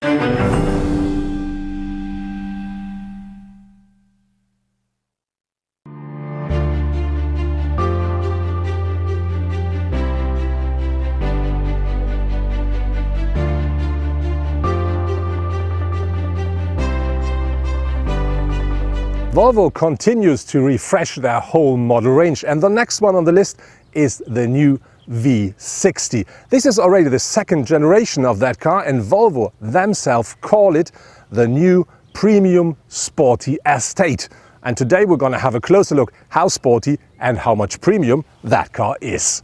Volvo continues to refresh their whole model range, and the next one on the list is the new V60. This is already the second generation of that car, and Volvo themselves call it the new premium sporty estate. And today we're going to have a closer look how sporty and how much premium that car is.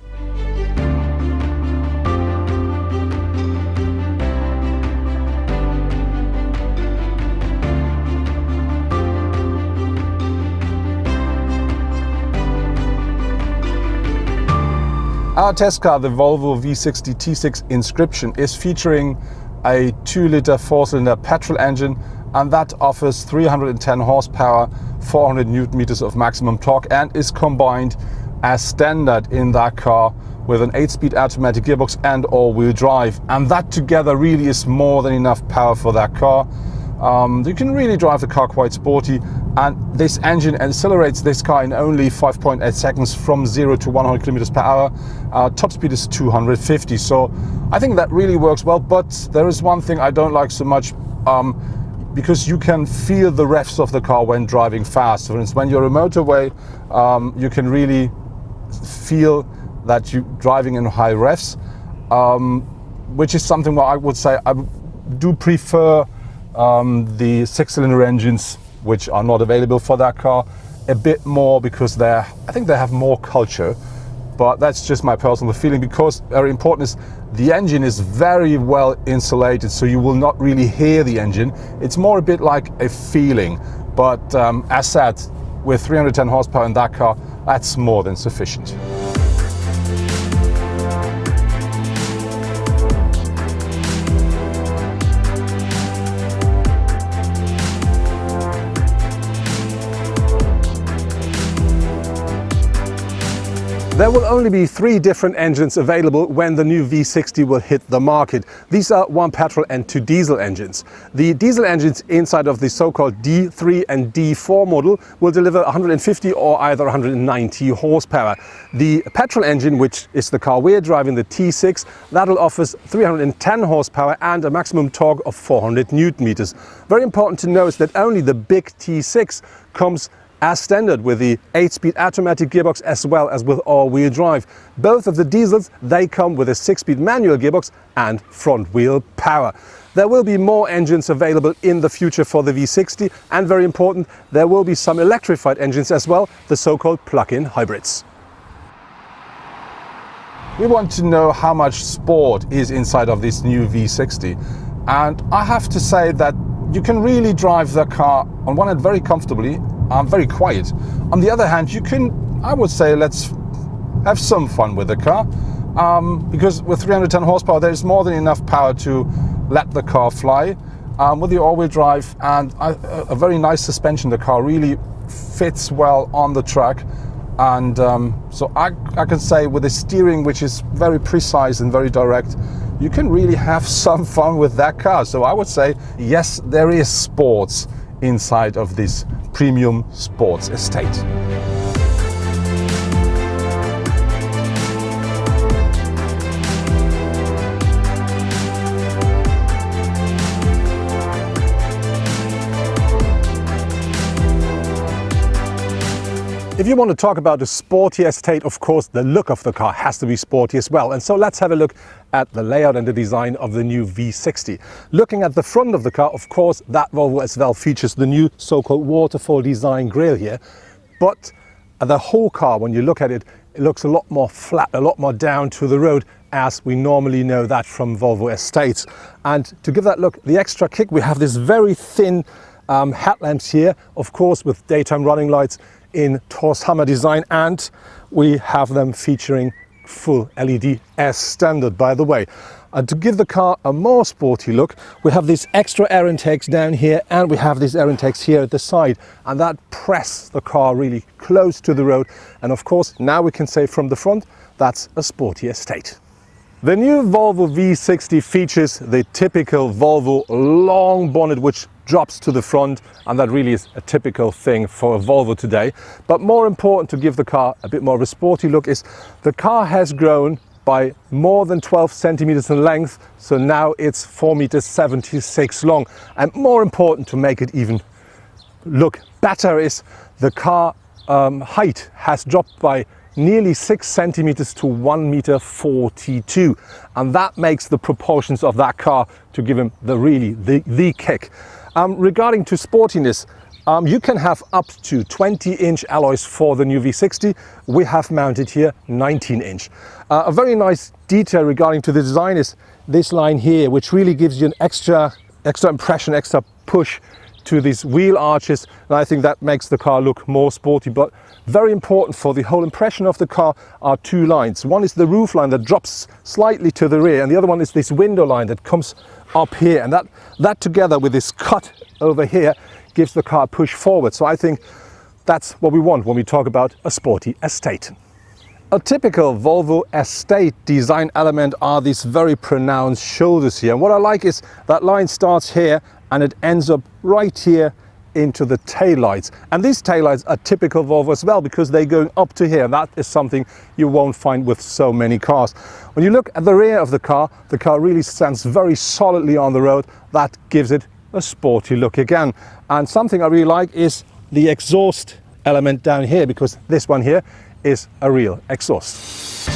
Our test car, the Volvo V60 T6 Inscription, is featuring a 2-liter 4-cylinder petrol engine, and that offers 310 horsepower, 400 Newton meters of maximum torque, and is combined as standard in that car with an 8-speed automatic gearbox and all-wheel drive. And that together really is more than enough power for that car. You can really drive the car quite sporty, and this engine accelerates this car in only 5.8 seconds from 0 to 100 kilometers per hour. Top speed is 250, so I think that really works well. But there is one thing I don't like so much, because you can feel the revs of the car when driving fast. For instance, when you're on a motorway, you can really feel that you're driving in high revs, which is something where I would say I do prefer the 6-cylinder engines, which are not available for that car, a bit more, because I think they have more culture. But that's just my personal feeling, because very important is the engine is very well insulated, so you will not really hear the engine. It's more a bit like a feeling. But as said, with 310 horsepower in that car, that's more than sufficient. There will only be 3 different engines available when the new V60 will hit the market. These are 1 petrol and 2 diesel engines. The diesel engines inside of the so-called D3 and D4 model will deliver 150 or either 190 horsepower. The petrol engine, which is the car we're driving, the T6, that'll offer 310 horsepower and a maximum torque of 400 Newton meters. Very important to note that only the big T6 comes as standard with the 8-speed automatic gearbox as well as with all-wheel drive. Both of the diesels, they come with a 6-speed manual gearbox and front-wheel power. There will be more engines available in the future for the V60, and very important, there will be some electrified engines as well, the so-called plug-in hybrids. We want to know how much sport is inside of this new V60, and I have to say that you can really drive the car on one hand very comfortably, very quiet. On the other hand, you can, I would say, let's have some fun with the car, because with 310 horsepower there is more than enough power to let the car fly. With the all-wheel drive and a very nice suspension, the car really fits well on the track. And so I can say, with the steering, which is very precise and very direct, you can really have some fun with that car. So I would say, yes, there is sports inside of this premium sports estate. If you want to talk about a sporty estate, of course, the look of the car has to be sporty as well. And so let's have a look at the layout and the design of the new V60. Looking at the front of the car, of course, that Volvo as well features the new so-called waterfall design grille here. But the whole car, when you look at it, it looks a lot more flat, a lot more down to the road, as we normally know that from Volvo estates. And to give that look the extra kick, we have this very thin headlamps here, of course, with daytime running lights in Tor's Hammer design, and we have them featuring full LED as standard, by the way. To give the car a more sporty look, we have these extra air intakes down here, and we have these air intakes here at the side, and that press the car really close to the road. And of course, now we can say from the front, that's a sporty estate. The new Volvo V60 features the typical Volvo long bonnet which drops to the front, and that really is a typical thing for a Volvo today. But more important, to give the car a bit more of a sporty look, is the car has grown by more than 12 centimeters in length, so now it's 4.76 meters long. And more important, to make it even look better, is the car height has dropped by nearly 6 centimeters to 1.42 meters, and that makes the proportions of that car to give him the kick. Regarding to sportiness, you can have up to 20-inch alloys for the new V60. We have mounted here 19-inch. A very nice detail regarding to the design is this line here, which really gives you an extra impression, extra push to these wheel arches, and I think that makes the car look more sporty. But very important for the whole impression of the car are two lines. One is the roof line that drops slightly to the rear, and the other one is this window line that comes up here, and that together with this cut over here gives the car a push forward. So I think that's what we want when we talk about a sporty estate. A typical Volvo estate design element are these very pronounced shoulders here, and what I like is that line starts here and it ends up right here into the taillights. And these taillights are typical Volvo as well, because they're going up to here. That is something you won't find with so many cars. When you look at the rear of the car really stands very solidly on the road. That gives it a sporty look again. And something I really like is the exhaust element down here, because this one here is a real exhaust.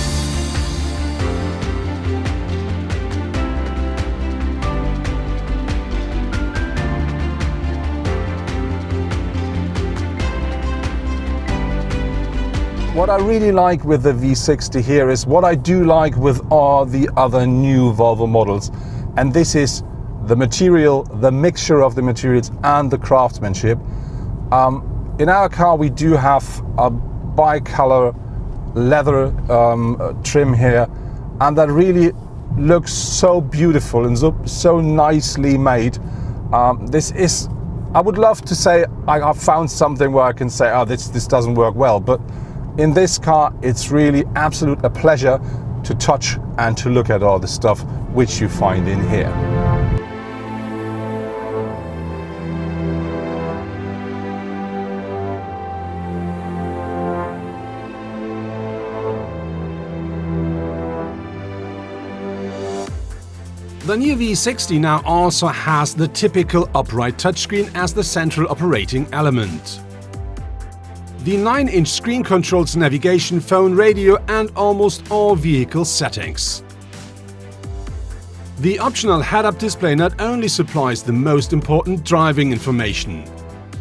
What I really like with the V60 here is what I do like with all the other new Volvo models, and this is the material, the mixture of the materials and the craftsmanship. In our car we do have a bicolor leather trim here, and that really looks so beautiful and so nicely made. This is, I would love to say I found something where I can say, oh, this doesn't work well, but in this car it's really absolute a pleasure to touch and to look at all the stuff which you find in here. The new V60 now also has the typical upright touchscreen as the central operating element. The 9-inch screen controls navigation, phone, radio and almost all vehicle settings. The optional head-up display not only supplies the most important driving information,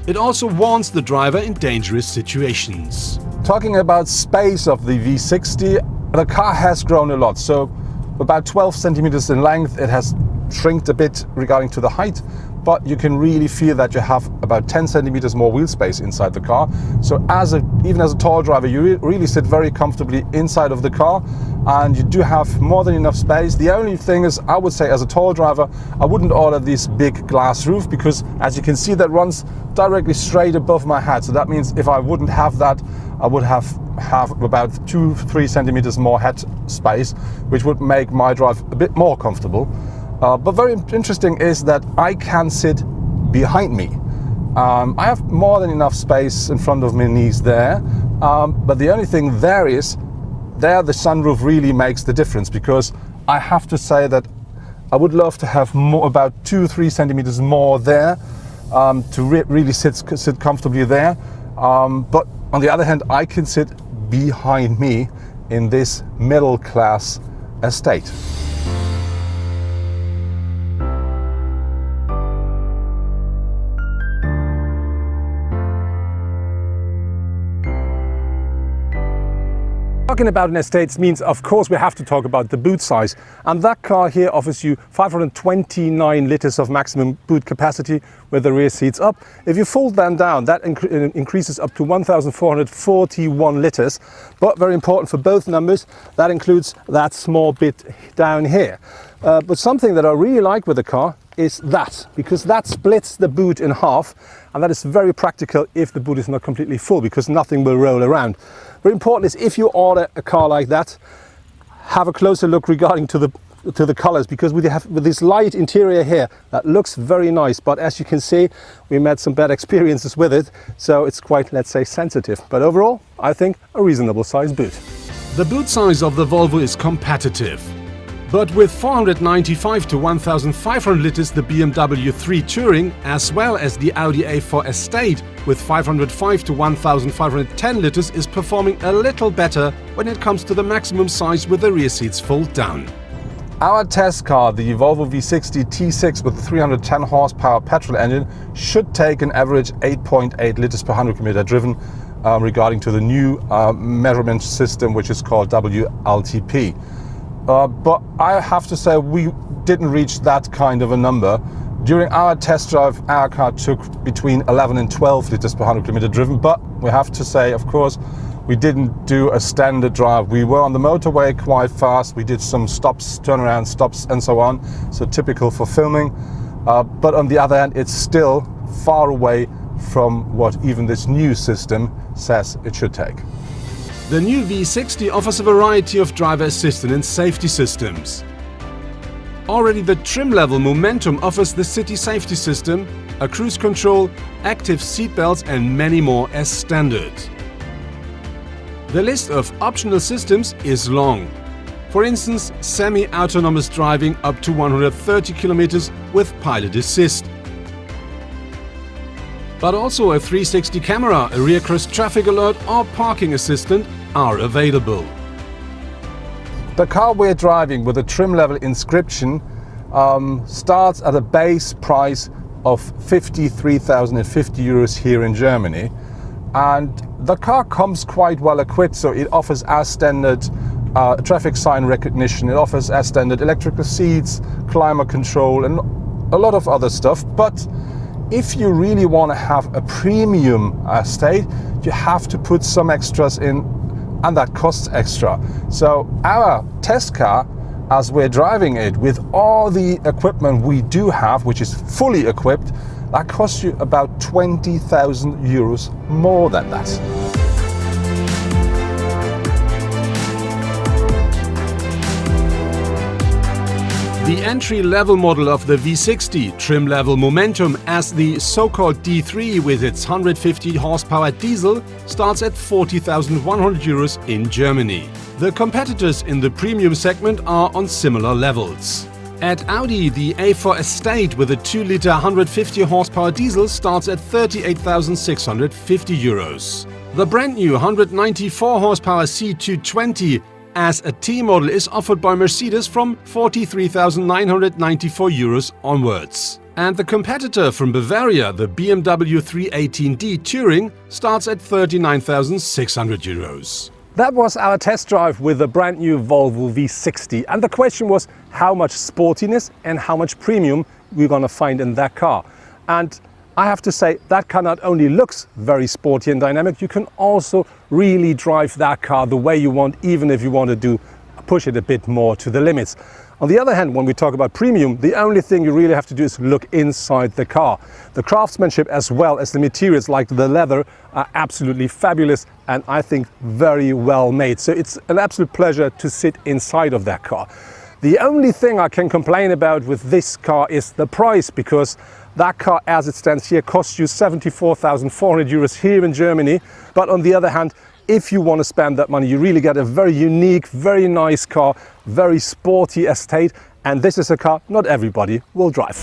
it also warns the driver in dangerous situations. Talking about space of the V60, the car has grown a lot. So about 12 centimeters in length, it has shrinked a bit regarding to the height, but you can really feel that you have about 10 centimeters more wheel space inside the car. So even as a tall driver, you really sit very comfortably inside of the car, and you do have more than enough space. The only thing is, I would say as a tall driver, I wouldn't order this big glass roof, because as you can see, that runs directly straight above my head. So that means if I wouldn't have that, I would have about 2-3 centimeters more head space, which would make my drive a bit more comfortable. But very interesting is that I can sit behind me. I have more than enough space in front of my knees there, but the only thing there is, the sunroof really makes the difference, because I have to say that I would love to have more, about 2-3 centimeters more there, to really sit comfortably there. But on the other hand, I can sit behind me in this middle class estate. Talking about an estate means, of course, we have to talk about the boot size. And that car here offers you 529 liters of maximum boot capacity with the rear seats up. If you fold them down, that increases up to 1,441 liters. But very important for both numbers, that includes that small bit down here. But something that I really like with the car is that, because that splits the boot in half, and that is very practical if the boot is not completely full, because nothing will roll around. Very important is, if you order a car like that, have a closer look regarding to the colors, because we have with this light interior here that looks very nice, but as you can see, we met some bad experiences with it, so it's quite, let's say, sensitive. But overall, I think a reasonable size boot. The boot size of the Volvo is competitive. But with 495 to 1,500 liters, the BMW 3 Touring, as well as the Audi A4 Estate with 505 to 1,510 liters, is performing a little better when it comes to the maximum size with the rear seats fold down. Our test car, the Volvo V60 T6 with the 310 horsepower petrol engine, should take an average 8.8 liters per 100 kilometer driven, regarding to the new measurement system, which is called WLTP. But I have to say we didn't reach that kind of a number. During our test drive, our car took between 11 and 12 liters per 100 kilometer driven, but we have to say, of course, we didn't do a standard drive. We were on the motorway quite fast. We did some stops, turnaround stops and so on, so typical for filming. But on the other hand, it's still far away from what even this new system says it should take. The new V60 offers a variety of driver assistance and safety systems. Already the trim-level Momentum offers the city safety system, a cruise control, active seatbelts and many more as standard. The list of optional systems is long. For instance, semi-autonomous driving up to 130 km with pilot assist. But also a 360 camera, a rear cross traffic alert or parking assistant are available. The car we're driving with a trim level inscription starts at a base price of 53,050 euros here in Germany, and the car comes quite well equipped, so it offers as standard traffic sign recognition, it offers as standard electrical seats, climate control and a lot of other stuff. But if you really want to have a premium estate, you have to put some extras in, and that costs extra. So our test car, as we're driving it with all the equipment we do have, which is fully equipped, that costs you about 20,000 euros more than that. The entry-level model of the V60, trim-level Momentum, as the so-called D3 with its 150 horsepower diesel, starts at 40,100 euros in Germany. The competitors in the premium segment are on similar levels. At Audi, the A4 Estate with a 2-liter 150 horsepower diesel starts at 38,650 euros. The brand new 194 horsepower C220 as a T model is offered by Mercedes from 43,994 euros onwards. And the competitor from Bavaria, the BMW 318d Touring, starts at 39,600 euros. That was our test drive with the brand new Volvo V60, and the question was how much sportiness and how much premium we're going to find in that car. And I have to say that car not only looks very sporty and dynamic, you can also really drive that car the way you want, even if you want to push it a bit more to the limits. On the other hand, when we talk about premium, the only thing you really have to do is look inside the car. The craftsmanship as well as the materials like the leather are absolutely fabulous and I think very well made. So it's an absolute pleasure to sit inside of that car. The only thing I can complain about with this car is the price, because that car as it stands here costs you 74,400 euros here in Germany. But on the other hand, if you want to spend that money, you really get a very unique, very nice car, very sporty estate, and this is a car not everybody will drive.